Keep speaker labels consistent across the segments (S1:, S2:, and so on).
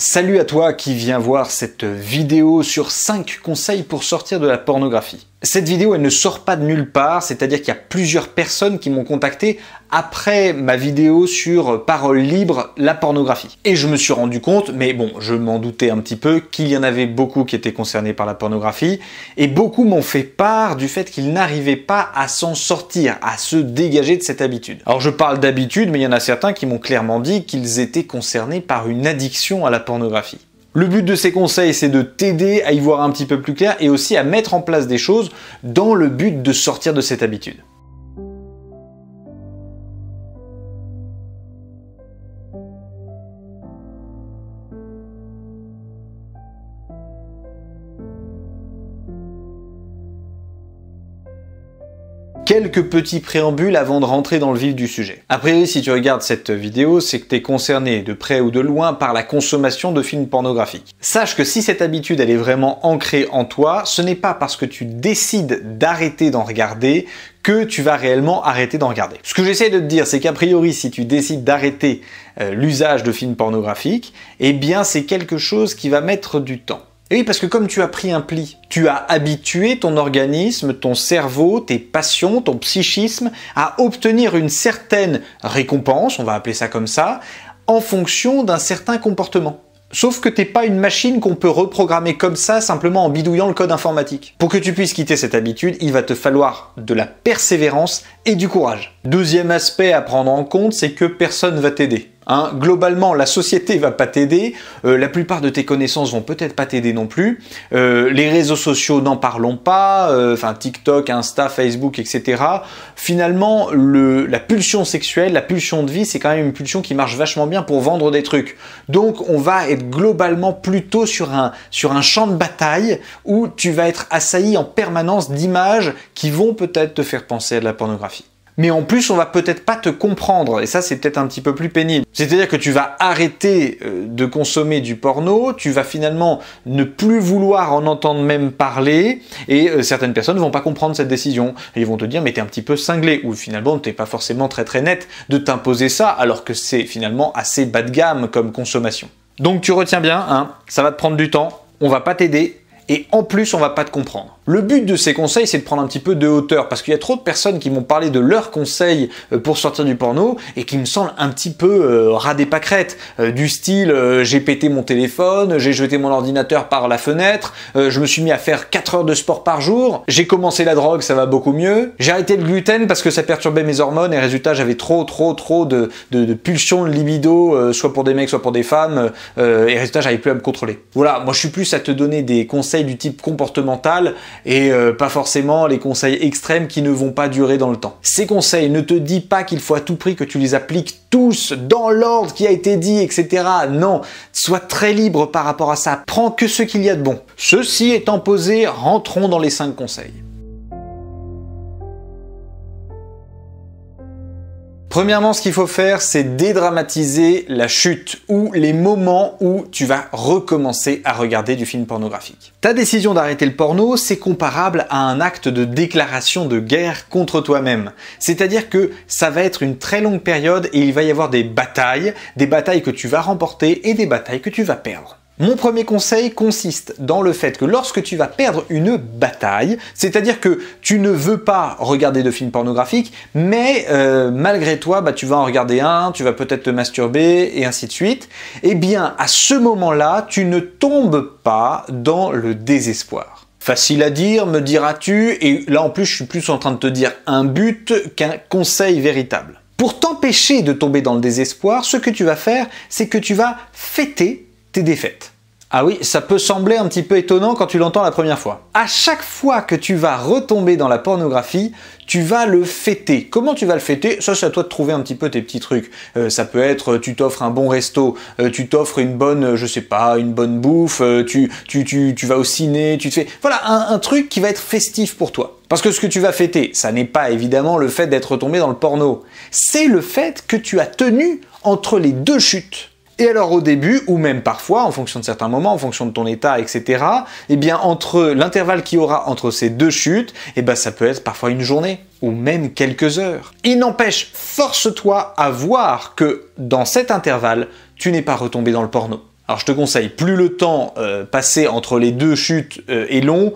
S1: Salut à toi qui viens voir cette vidéo sur 5 conseils pour sortir de la pornographie. Cette vidéo, elle ne sort pas de nulle part, c'est-à-dire qu'il y a plusieurs personnes qui m'ont contacté après ma vidéo sur Parole libre, la pornographie. Et je me suis rendu compte, mais bon, je m'en doutais un petit peu, qu'il y en avait beaucoup qui étaient concernés par la pornographie, et beaucoup m'ont fait part du fait qu'ils n'arrivaient pas à s'en sortir, à se dégager de cette habitude. Alors je parle d'habitude, mais il y en a certains qui m'ont clairement dit qu'ils étaient concernés par une addiction à la pornographie. Le but de ces conseils, c'est de t'aider à y voir un petit peu plus clair et aussi à mettre en place des choses dans le but de sortir de cette habitude. Quelques petits préambules avant de rentrer dans le vif du sujet. A priori, si tu regardes cette vidéo, c'est que tu es concerné de près ou de loin par la consommation de films pornographiques. Sache que si cette habitude elle est vraiment ancrée en toi, ce n'est pas parce que tu décides d'arrêter d'en regarder que tu vas réellement arrêter d'en regarder. Ce que j'essaie de te dire, c'est qu'a priori, si tu décides d'arrêter l'usage de films pornographiques, eh bien c'est quelque chose qui va mettre du temps. Et oui, parce que comme tu as pris un pli, tu as habitué ton organisme, ton cerveau, tes passions, ton psychisme à obtenir une certaine récompense, on va appeler ça comme ça, en fonction d'un certain comportement. Sauf que t'es pas une machine qu'on peut reprogrammer comme ça simplement en bidouillant le code informatique. Pour que tu puisses quitter cette habitude, il va te falloir de la persévérance et du courage. Deuxième aspect à prendre en compte, c'est que personne va t'aider. Globalement, la société va pas t'aider, la plupart de tes connaissances vont peut-être pas t'aider non plus, les réseaux sociaux n'en parlons pas, TikTok, Insta, Facebook, etc. Finalement, la pulsion sexuelle, la pulsion de vie, c'est quand même une pulsion qui marche vachement bien pour vendre des trucs. Donc on va être globalement plutôt sur un champ de bataille où tu vas être assailli en permanence d'images qui vont peut-être te faire penser à de la pornographie. Mais en plus, on va peut-être pas te comprendre, et ça c'est peut-être un petit peu plus pénible. C'est-à-dire que tu vas arrêter de consommer du porno, tu vas finalement ne plus vouloir en entendre même parler, et certaines personnes vont pas comprendre cette décision. Et ils vont te dire, mais t'es un petit peu cinglé, ou finalement t'es pas forcément très net de t'imposer ça, alors que c'est finalement assez bas de gamme comme consommation. Donc tu retiens bien, ça va te prendre du temps, on va pas t'aider, et en plus on va pas te comprendre. Le but de ces conseils, c'est de prendre un petit peu de hauteur, parce qu'il y a trop de personnes qui m'ont parlé de leurs conseils pour sortir du porno, et qui me semblent un petit peu ras des pâquerettes, du style j'ai pété mon téléphone, j'ai jeté mon ordinateur par la fenêtre, je me suis mis à faire 4 heures de sport par jour, j'ai commencé la drogue, ça va beaucoup mieux, j'ai arrêté le gluten parce que ça perturbait mes hormones, et résultat j'avais trop de pulsions de libido, soit pour des mecs, soit pour des femmes, et résultat j'arrive plus à me contrôler. Voilà, moi je suis plus à te donner des conseils du type comportemental, et pas forcément les conseils extrêmes qui ne vont pas durer dans le temps. Ces conseils ne te disent pas qu'il faut à tout prix que tu les appliques tous dans l'ordre qui a été dit, etc. Non, sois très libre par rapport à ça. Prends que ce qu'il y a de bon. Ceci étant posé, rentrons dans les 5 conseils. Premièrement, ce qu'il faut faire, c'est dédramatiser la chute ou les moments où tu vas recommencer à regarder du film pornographique. Ta décision d'arrêter le porno, c'est comparable à un acte de déclaration de guerre contre toi-même. C'est-à-dire que ça va être une très longue période et il va y avoir des batailles que tu vas remporter et des batailles que tu vas perdre. Mon premier conseil consiste dans le fait que lorsque tu vas perdre une bataille, c'est-à-dire que tu ne veux pas regarder de films pornographiques, mais malgré toi, tu vas en regarder un, tu vas peut-être te masturber et ainsi de suite, eh bien à ce moment-là, tu ne tombes pas dans le désespoir. Facile à dire, me diras-tu, et là en plus je suis plus en train de te dire un but qu'un conseil véritable. Pour t'empêcher de tomber dans le désespoir, ce que tu vas faire, c'est que tu vas fêter tes défaites. Ah oui, ça peut sembler un petit peu étonnant quand tu l'entends la première fois. À chaque fois que tu vas retomber dans la pornographie, tu vas le fêter. Comment tu vas le fêter? Ça, c'est à toi de trouver un petit peu tes petits trucs. Ça peut être, tu t'offres un bon resto, tu t'offres une bonne, je sais pas, une bonne bouffe, tu vas au ciné, tu te fais... Voilà, un truc qui va être festif pour toi. Parce que ce que tu vas fêter, ça n'est pas évidemment le fait d'être tombé dans le porno. C'est le fait que tu as tenu entre les deux chutes. Et alors au début, ou même parfois, en fonction de certains moments, en fonction de ton état, etc., eh bien entre l'intervalle qu'il y aura entre ces deux chutes, eh ben ça peut être parfois une journée, ou même quelques heures. Il n'empêche, force-toi à voir que dans cet intervalle, tu n'es pas retombé dans le porno. Alors je te conseille, plus le temps passé entre les deux chutes est long,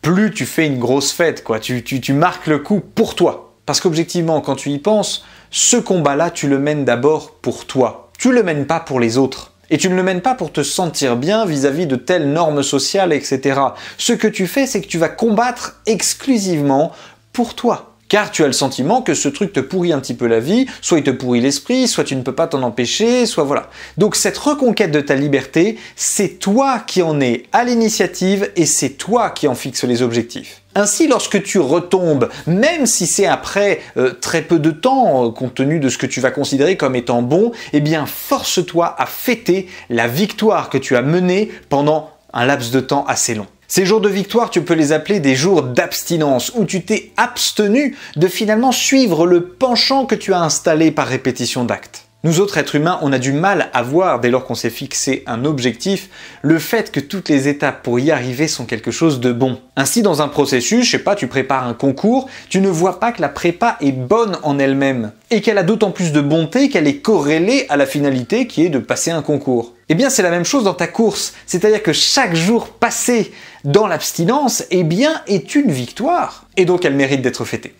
S1: plus tu fais une grosse fête, quoi. Tu marques le coup pour toi. Parce qu'objectivement, quand tu y penses, ce combat-là, tu le mènes d'abord pour toi. Tu le mènes pas pour les autres. Et tu ne le mènes pas pour te sentir bien vis-à-vis de telles normes sociales, etc. Ce que tu fais, c'est que tu vas combattre exclusivement pour toi. Car tu as le sentiment que ce truc te pourrit un petit peu la vie, soit il te pourrit l'esprit, soit tu ne peux pas t'en empêcher, soit voilà. Donc cette reconquête de ta liberté, c'est toi qui en es à l'initiative et c'est toi qui en fixe les objectifs. Ainsi, lorsque tu retombes, même si c'est après très peu de temps, compte tenu de ce que tu vas considérer comme étant bon, eh bien force-toi à fêter la victoire que tu as menée pendant un laps de temps assez long. Ces jours de victoire, tu peux les appeler des jours d'abstinence, où tu t'es abstenu de finalement suivre le penchant que tu as installé par répétition d'actes. Nous autres êtres humains, on a du mal à voir, dès lors qu'on s'est fixé un objectif, le fait que toutes les étapes pour y arriver sont quelque chose de bon. Ainsi, dans un processus, je sais pas, tu prépares un concours, tu ne vois pas que la prépa est bonne en elle-même, et qu'elle a d'autant plus de bonté qu'elle est corrélée à la finalité qui est de passer un concours. Eh bien, c'est la même chose dans ta course, c'est-à-dire que chaque jour passé dans l'abstinence, eh bien, est une victoire, et donc elle mérite d'être fêtée.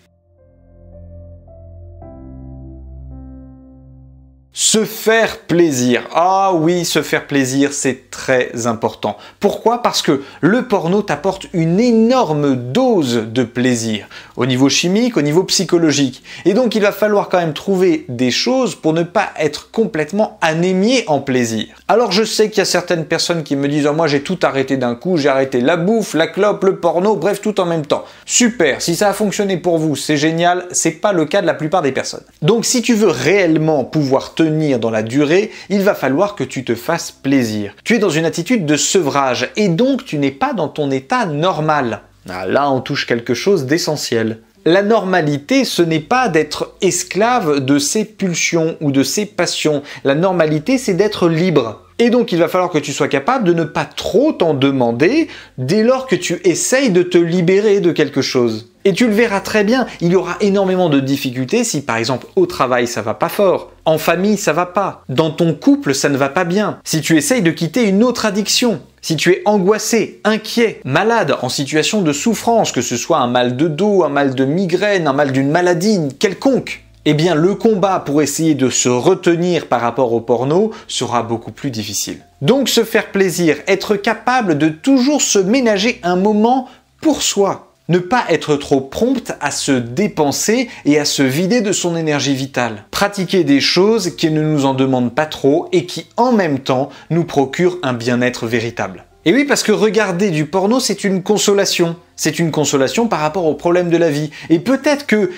S1: Se faire plaisir. Ah oui, se faire plaisir, c'est très important. Pourquoi? Parce que le porno t'apporte une énorme dose de plaisir, au niveau chimique, au niveau psychologique. Et donc il va falloir quand même trouver des choses pour ne pas être complètement anémié en plaisir. Alors je sais qu'il y a certaines personnes qui me disent « Oh, moi j'ai tout arrêté d'un coup, j'ai arrêté la bouffe, la clope, le porno, bref tout en même temps. » Super, si ça a fonctionné pour vous, c'est génial, c'est pas le cas de la plupart des personnes. Donc si tu veux réellement pouvoir tenir dans la durée, il va falloir que tu te fasses plaisir. Tu es dans une attitude de sevrage et donc tu n'es pas dans ton état normal. Ah, là, on touche quelque chose d'essentiel. La normalité, ce n'est pas d'être esclave de ses pulsions ou de ses passions. La normalité, c'est d'être libre. Et donc, il va falloir que tu sois capable de ne pas trop t'en demander dès lors que tu essayes de te libérer de quelque chose. Et tu le verras très bien, il y aura énormément de difficultés si par exemple au travail ça va pas fort, en famille ça va pas, dans ton couple ça ne va pas bien, si tu essayes de quitter une autre addiction, si tu es angoissé, inquiet, malade, en situation de souffrance, que ce soit un mal de dos, un mal de migraine, un mal d'une maladie quelconque, eh bien le combat pour essayer de se retenir par rapport au porno sera beaucoup plus difficile. Donc se faire plaisir, être capable de toujours se ménager un moment pour soi. Ne pas être trop prompt à se dépenser et à se vider de son énergie vitale. Pratiquer des choses qui ne nous en demandent pas trop et qui en même temps nous procurent un bien-être véritable. Et oui, parce que regarder du porno, c'est une consolation. C'est une consolation par rapport aux problèmes de la vie. Et peut-être que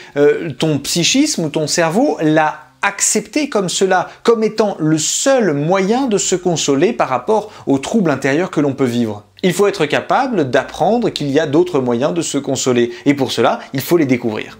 S1: ton psychisme ou ton cerveau l'a accepté comme cela, comme étant le seul moyen de se consoler par rapport aux troubles intérieurs que l'on peut vivre. Il faut être capable d'apprendre qu'il y a d'autres moyens de se consoler, et pour cela, il faut les découvrir.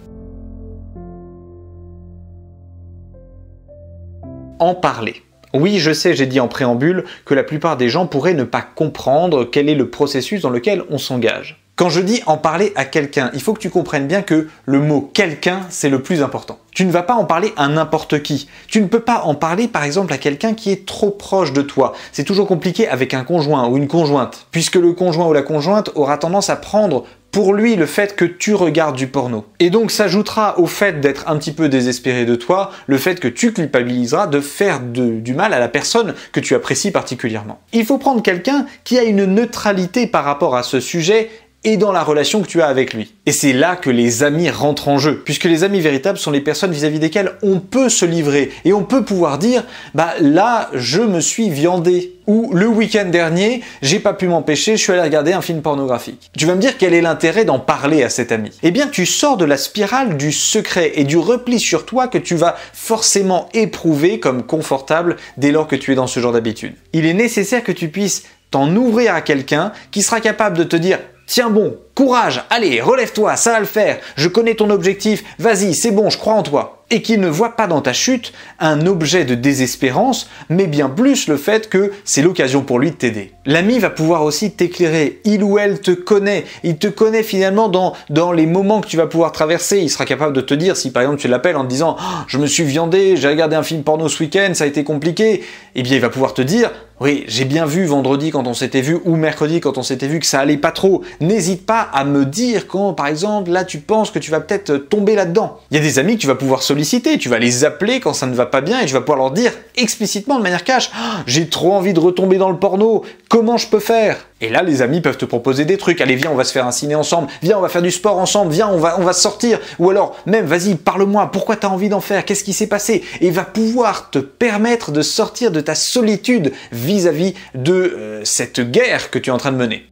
S1: En parler. Oui, je sais, j'ai dit en préambule que la plupart des gens pourraient ne pas comprendre quel est le processus dans lequel on s'engage. Quand je dis en parler à quelqu'un, il faut que tu comprennes bien que le mot « quelqu'un » c'est le plus important. Tu ne vas pas en parler à n'importe qui. Tu ne peux pas en parler par exemple à quelqu'un qui est trop proche de toi. C'est toujours compliqué avec un conjoint ou une conjointe, puisque le conjoint ou la conjointe aura tendance à prendre pour lui le fait que tu regardes du porno. Et donc s'ajoutera au fait d'être un petit peu désespéré de toi, le fait que tu culpabiliseras de faire du mal à la personne que tu apprécies particulièrement. Il faut prendre quelqu'un qui a une neutralité par rapport à ce sujet et dans la relation que tu as avec lui. Et c'est là que les amis rentrent en jeu, puisque les amis véritables sont les personnes vis-à-vis desquelles on peut se livrer et on peut pouvoir dire « bah là, je me suis viandé » ou « le week-end dernier, j'ai pas pu m'empêcher, je suis allé regarder un film pornographique ». Tu vas me dire quel est l'intérêt d'en parler à cet ami? Eh bien, tu sors de la spirale du secret et du repli sur toi que tu vas forcément éprouver comme confortable dès lors que tu es dans ce genre d'habitude. Il est nécessaire que tu puisses t'en ouvrir à quelqu'un qui sera capable de te dire « tiens bon, courage, allez, relève-toi, ça va le faire, je connais ton objectif, vas-y, c'est bon, je crois en toi ». Et qu'il ne voit pas dans ta chute un objet de désespérance, mais bien plus le fait que c'est l'occasion pour lui de t'aider. L'ami va pouvoir aussi t'éclairer, il ou elle te connaît, il te connaît finalement dans les moments que tu vas pouvoir traverser, il sera capable de te dire, si par exemple tu l'appelles en te disant oh, « je me suis viandé, j'ai regardé un film porno ce week-end, ça a été compliqué », eh bien il va pouvoir te dire « Oui, j'ai bien vu vendredi quand on s'était vu ou mercredi quand on s'était vu que ça allait pas trop. N'hésite pas à me dire quand, par exemple, là tu penses que tu vas peut-être tomber là-dedans. Il y a des amis que tu vas pouvoir solliciter, tu vas les appeler quand ça ne va pas bien et tu vas pouvoir leur dire explicitement de manière cash « J'ai trop envie de retomber dans le porno, comment je peux faire ?» Et là, les amis peuvent te proposer des trucs. Allez, viens, on va se faire un ciné ensemble. Viens, on va faire du sport ensemble. Viens, on va sortir. Ou alors, même, vas-y, parle-moi. Pourquoi tu as envie d'en faire? Qu'est-ce qui s'est passé? Et va pouvoir te permettre de sortir de ta solitude vis-à-vis de cette guerre que tu es en train de mener.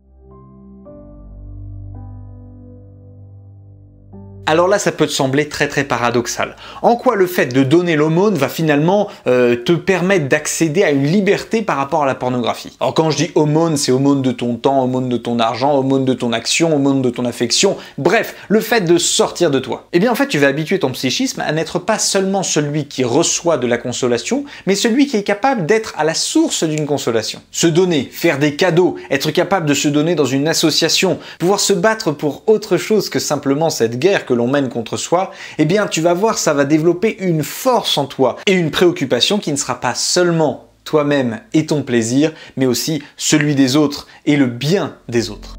S1: Alors là, ça peut te sembler très paradoxal. En quoi le fait de donner l'aumône va finalement te permettre d'accéder à une liberté par rapport à la pornographie? Alors quand je dis aumône, c'est aumône de ton temps, aumône de ton argent, aumône de ton action, aumône de ton affection, bref, le fait de sortir de toi. Eh bien en fait, tu vas habituer ton psychisme à n'être pas seulement celui qui reçoit de la consolation, mais celui qui est capable d'être à la source d'une consolation. Se donner, faire des cadeaux, être capable de se donner dans une association, pouvoir se battre pour autre chose que simplement cette guerre que l'on mène contre soi, eh bien tu vas voir, ça va développer une force en toi et une préoccupation qui ne sera pas seulement toi-même et ton plaisir, mais aussi celui des autres et le bien des autres.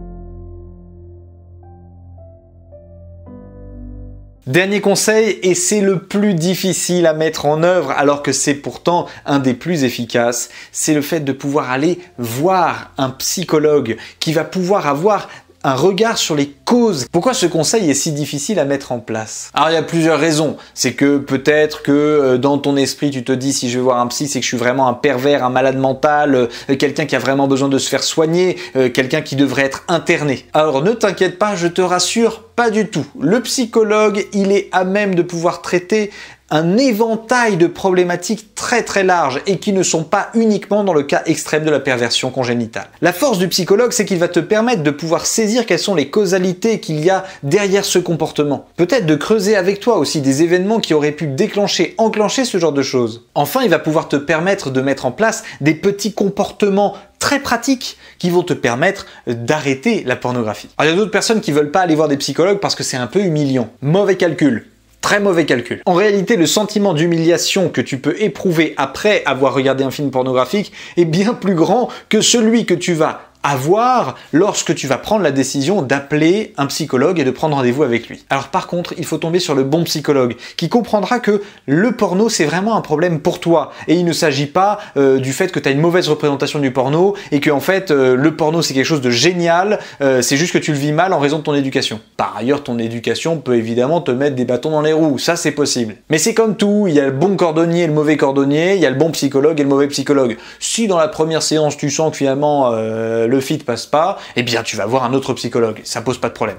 S1: Dernier conseil, et c'est le plus difficile à mettre en œuvre alors que c'est pourtant un des plus efficaces, c'est le fait de pouvoir aller voir un psychologue qui va pouvoir avoir un regard sur les causes. Pourquoi ce conseil est si difficile à mettre en place? Alors il y a plusieurs raisons. C'est que peut-être que dans ton esprit tu te dis si je vais voir un psy c'est que je suis vraiment un pervers, un malade mental, quelqu'un qui a vraiment besoin de se faire soigner, quelqu'un qui devrait être interné. Alors ne t'inquiète pas, je te rassure, pas du tout. Le psychologue, il est à même de pouvoir traiter un éventail de problématiques très larges et qui ne sont pas uniquement dans le cas extrême de la perversion congénitale. La force du psychologue, c'est qu'il va te permettre de pouvoir saisir quelles sont les causalités qu'il y a derrière ce comportement. Peut-être de creuser avec toi aussi des événements qui auraient pu enclencher ce genre de choses. Enfin, il va pouvoir te permettre de mettre en place des petits comportements très pratiques qui vont te permettre d'arrêter la pornographie. Alors, il y a d'autres personnes qui veulent pas aller voir des psychologues parce que c'est un peu humiliant. Mauvais calcul. Très mauvais calcul. En réalité, le sentiment d'humiliation que tu peux éprouver après avoir regardé un film pornographique est bien plus grand que celui que tu vas avoir lorsque tu vas prendre la décision d'appeler un psychologue et de prendre rendez-vous avec lui. Alors par contre, il faut tomber sur le bon psychologue qui comprendra que le porno c'est vraiment un problème pour toi et il ne s'agit pas du fait que tu as une mauvaise représentation du porno et que en fait le porno c'est quelque chose de génial, c'est juste que tu le vis mal en raison de ton éducation. Par ailleurs, ton éducation peut évidemment te mettre des bâtons dans les roues, ça c'est possible. Mais c'est comme tout, il y a le bon cordonnier et le mauvais cordonnier, il y a le bon psychologue et le mauvais psychologue. Si dans la première séance tu sens que finalement le fit passe pas, eh bien tu vas voir un autre psychologue, ça pose pas de problème.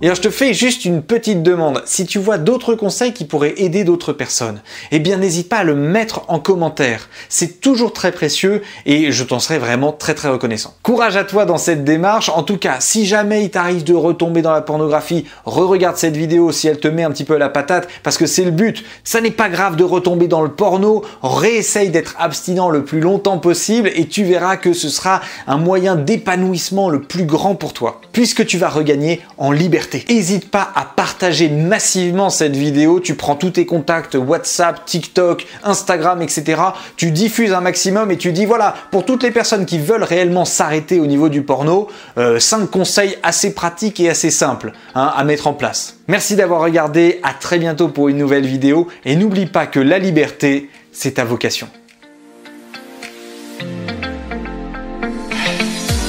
S1: Et alors je te fais juste une petite demande, si tu vois d'autres conseils qui pourraient aider d'autres personnes, eh bien n'hésite pas à le mettre en commentaire, c'est toujours très précieux et je t'en serai vraiment très reconnaissant. Courage à toi dans cette démarche, en tout cas si jamais il t'arrive de retomber dans la pornographie, re-regarde cette vidéo si elle te met un petit peu à la patate, parce que c'est le but, ça n'est pas grave de retomber dans le porno, réessaye d'être abstinent le plus longtemps possible et tu verras que ce sera un moyen d'épanouissement le plus grand pour toi, puisque tu vas regagner en liberté. N'hésite pas à partager massivement cette vidéo, tu prends tous tes contacts, WhatsApp, TikTok, Instagram, etc. Tu diffuses un maximum et tu dis voilà, pour toutes les personnes qui veulent réellement s'arrêter au niveau du porno, 5 conseils assez pratiques et assez simples à mettre en place. Merci d'avoir regardé, à très bientôt pour une nouvelle vidéo et n'oublie pas que la liberté, c'est ta vocation.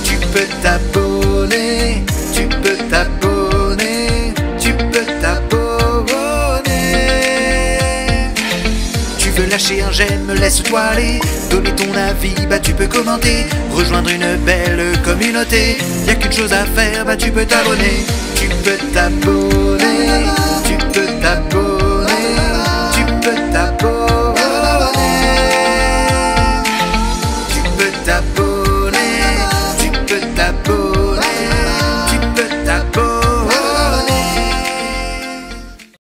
S2: Tu peux t'abonner, tu peux t'abonner, tu peux t'abonner. Tu veux lâcher un j'aime, laisse-toi aller, donner ton avis, bah tu peux commenter, rejoindre une belle communauté. Y'a qu'une chose à faire, bah tu peux t'abonner, tu peux t'abonner, tu peux t'abonner.